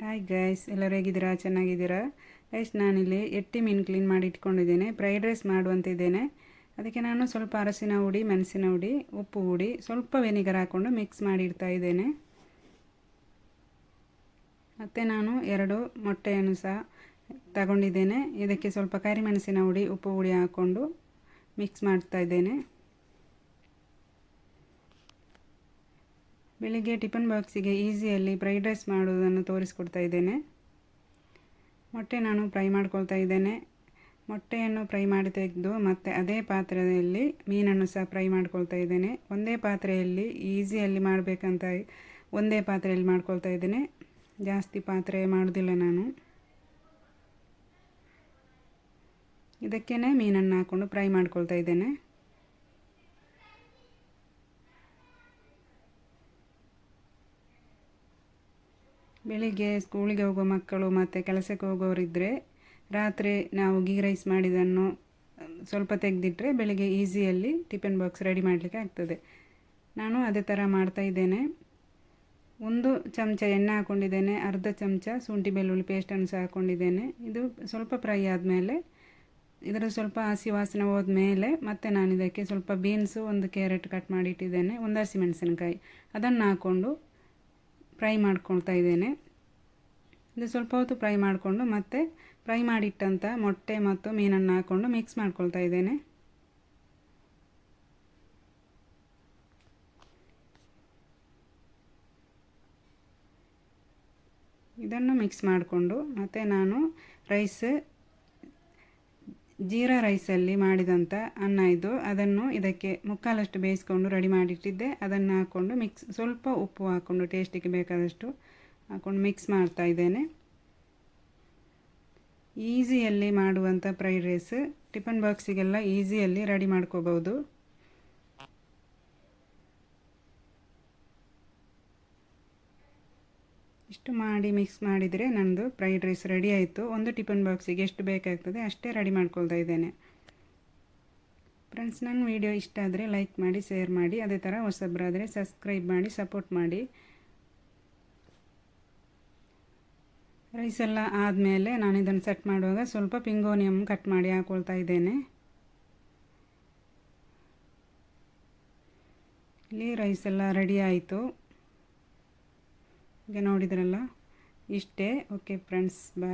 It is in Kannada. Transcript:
ಹಾಯ್ ಗೈಸ್, ಎಲ್ಲರೂ ಹೇಗಿದ್ದೀರಾ? ಚೆನ್ನಾಗಿದ್ದೀರಾ ಗೈಸ್? ನಾನಿಲ್ಲಿ ಎಟ್ಟಿ ಮೀನು ಕ್ಲೀನ್ ಮಾಡಿ ಇಟ್ಕೊಂಡಿದ್ದೇನೆ. Fried rice ಮಾಡುವಂತಿದ್ದೇನೆ. ಅದಕ್ಕೆ ನಾನು ಸ್ವಲ್ಪ ಅರಸಿನ ಹುಡಿ, ಮೆಣಸಿನ ಹುಡಿ, ಉಪ್ಪು ಹುಡಿ, ಸ್ವಲ್ಪ ವೆನಿಗರ್ ಹಾಕ್ಕೊಂಡು ಮಿಕ್ಸ್ ಮಾಡಿ ಇಡ್ತಾ ಇದ್ದೇನೆ. ಮತ್ತು ನಾನು 2 ಮೊಟ್ಟೆಯನ್ನು ಸಹ ತಗೊಂಡಿದ್ದೇನೆ. ಇದಕ್ಕೆ ಸ್ವಲ್ಪ ಕರಿಮೆಣಸಿನ ಹುಡಿ, ಉಪ್ಪು ಹುಡಿ ಹಾಕ್ಕೊಂಡು ಮಿಕ್ಸ್ ಮಾಡ್ತಾ ಇದ್ದೇನೆ. ಬೆಳಿಗ್ಗೆ ಟಿಫನ್ ಬಾಕ್ಸಿಗೆ ಈಸಿಯಲ್ಲಿ ಫ್ರೈಡ್ ರೈಸ್ ಮಾಡುವುದನ್ನು ತೋರಿಸ್ಕೊಡ್ತಾ ಇದ್ದೇನೆ. ಮೊಟ್ಟೆ ನಾನು ಫ್ರೈ ಮಾಡ್ಕೊಳ್ತಾ ಇದ್ದೇನೆ. ಮೊಟ್ಟೆಯನ್ನು ಫ್ರೈ ಮಾಡಿ ತೆಗೆದು ಮತ್ತೆ ಅದೇ ಪಾತ್ರೆಯಲ್ಲಿ ಮೀನನ್ನು ಸಹ ಫ್ರೈ ಮಾಡ್ಕೊಳ್ತಾ ಇದ್ದೇನೆ. ಒಂದೇ ಪಾತ್ರೆಯಲ್ಲಿ ಈಸಿಯಲ್ಲಿ ಮಾಡಬೇಕಂತ ಒಂದೇ ಪಾತ್ರೆಯಲ್ಲಿ ಮಾಡ್ಕೊಳ್ತಾ ಇದ್ದೇನೆ. ಜಾಸ್ತಿ ಪಾತ್ರೆ ಮಾಡೋದಿಲ್ಲ ನಾನು. ಇದಕ್ಕೇ ಮೀನನ್ನು ಹಾಕ್ಕೊಂಡು ಫ್ರೈ ಮಾಡ್ಕೊಳ್ತಾ ಇದ್ದೇನೆ. ಬೆಳಿಗ್ಗೆ ಸ್ಕೂಲಿಗೆ ಹೋಗೋ ಮಕ್ಕಳು ಮತ್ತು ಕೆಲಸಕ್ಕೆ ಹೋಗೋರಿದ್ದರೆ ರಾತ್ರಿ ನಾವು ಗೀ ರೈಸ್ ಮಾಡಿದ್ದನ್ನು ಸ್ವಲ್ಪ ತೆಗೆದಿಟ್ಟರೆ ಬೆಳಿಗ್ಗೆ ಈಸಿಯಲ್ಲಿ ಟಿಫಿನ್ ಬಾಕ್ಸ್ ರೆಡಿ ಮಾಡಲಿಕ್ಕೆ ಆಗ್ತದೆ. ನಾನು ಅದೇ ಥರ ಮಾಡ್ತಾ ಇದ್ದೇನೆ. 1 ಚಮಚ ಎಣ್ಣೆ ಹಾಕ್ಕೊಂಡಿದ್ದೇನೆ. ಅರ್ಧ ಚಮಚ ಶುಂಠಿ ಬೆಳ್ಳುಳ್ಳಿ ಪೇಸ್ಟನ್ನು ಸಹ ಹಾಕ್ಕೊಂಡಿದ್ದೇನೆ. ಇದು ಸ್ವಲ್ಪ ಫ್ರೈ ಆದಮೇಲೆ ಇದರ ಸ್ವಲ್ಪ ಹಸಿ ವಾಸನೆ ಹೋದ್ಮೇಲೆ ಮತ್ತೆ ನಾನು ಇದಕ್ಕೆ ಸ್ವಲ್ಪ ಬೀನ್ಸು, 1 ಕ್ಯಾರೆಟ್ ಕಟ್ ಮಾಡಿ ಇಟ್ಟಿದ್ದೇನೆ, 1 ಹಸಿಮೆಣಸಿನಕಾಯಿ ಅದನ್ನು ಹಾಕ್ಕೊಂಡು ಫ್ರೈ ಮಾಡ್ಕೊಳ್ತಾ ಇದ್ದೇನೆ. ಇದು ಸ್ವಲ್ಪ ಹೊತ್ತು ಫ್ರೈ ಮಾಡಿಕೊಂಡು ಮತ್ತೆ ಫ್ರೈ ಮಾಡಿಟ್ಟಂಥ ಮೊಟ್ಟೆ ಮತ್ತು ಮೀನನ್ನು ಹಾಕ್ಕೊಂಡು ಮಿಕ್ಸ್ ಮಾಡ್ಕೊಳ್ತಾ ಇದ್ದೇನೆ. ಇದನ್ನು ಮಿಕ್ಸ್ ಮಾಡಿಕೊಂಡು ಮತ್ತೆ ನಾನು ಜೀರಾ ರೈಸಲ್ಲಿ ಮಾಡಿದಂಥ ಅನ್ನ ಇದು, ಅದನ್ನು ಇದಕ್ಕೆ ಮುಕ್ಕಾಲಷ್ಟು ಬೇಯಿಸ್ಕೊಂಡು ರೆಡಿ ಮಾಡಿಟ್ಟಿದ್ದೆ. ಅದನ್ನು ಹಾಕ್ಕೊಂಡು ಸ್ವಲ್ಪ ಉಪ್ಪು ಹಾಕ್ಕೊಂಡು ಟೇಸ್ಟಿಗೆ ಬೇಕಾದಷ್ಟು ಹಾಕ್ಕೊಂಡು ಮಿಕ್ಸ್ ಮಾಡ್ತಾ ಇದ್ದೇನೆ. ಈಸಿಯಲ್ಲಿ ಮಾಡುವಂಥ ಫ್ರೈಡ್ ರೈಸ್ ಟಿಫನ್ ಬಾಕ್ಸಿಗೆಲ್ಲ ಈಸಿಯಲ್ಲಿ ರೆಡಿ ಮಾಡ್ಕೋಬಹುದು. ಇಷ್ಟು ಮಾಡಿ ಮಿಕ್ಸ್ ಮಾಡಿದರೆ ನನ್ನದು ಫ್ರೈಡ್ ರೈಸ್ ರೆಡಿ ಆಯಿತು. ಒಂದು ಟಿಫನ್ ಬಾಕ್ಸಿಗೆ ಎಷ್ಟು ಬೇಕಾಗ್ತದೆ ಅಷ್ಟೇ ರೆಡಿ ಮಾಡ್ಕೊಳ್ತಾ ಇದ್ದೇನೆ. ಫ್ರೆಂಡ್ಸ್, ನನ್ನ ವಿಡಿಯೋ ಇಷ್ಟ ಆದರೆ ಲೈಕ್ ಮಾಡಿ, ಶೇರ್ ಮಾಡಿ. ಅದೇ ಥರ ಹೊಸಬ್ರಾದರೆ ಸಬ್ಸ್ಕ್ರೈಬ್ ಮಾಡಿ ಸಪೋರ್ಟ್ ಮಾಡಿ. ರೈಸ್ ಎಲ್ಲ ಆದಮೇಲೆ ನಾನು ಇದನ್ನು ಸೆಟ್ ಮಾಡುವಾಗ ಸ್ವಲ್ಪ ಪಿಂಗೋನಿಯಮ್ ಕಟ್ ಮಾಡಿ ಹಾಕ್ಕೊಳ್ತಾ ಇದ್ದೇನೆ. ಇಲ್ಲಿ ರೈಸ್ ಎಲ್ಲ ರೆಡಿ ಆಯಿತು. ಈಗ ನೋಡಿದ್ರಲ್ಲ, ಇಷ್ಟೇ. ಓಕೆ ಫ್ರೆಂಡ್ಸ್, ಬಾಯ್.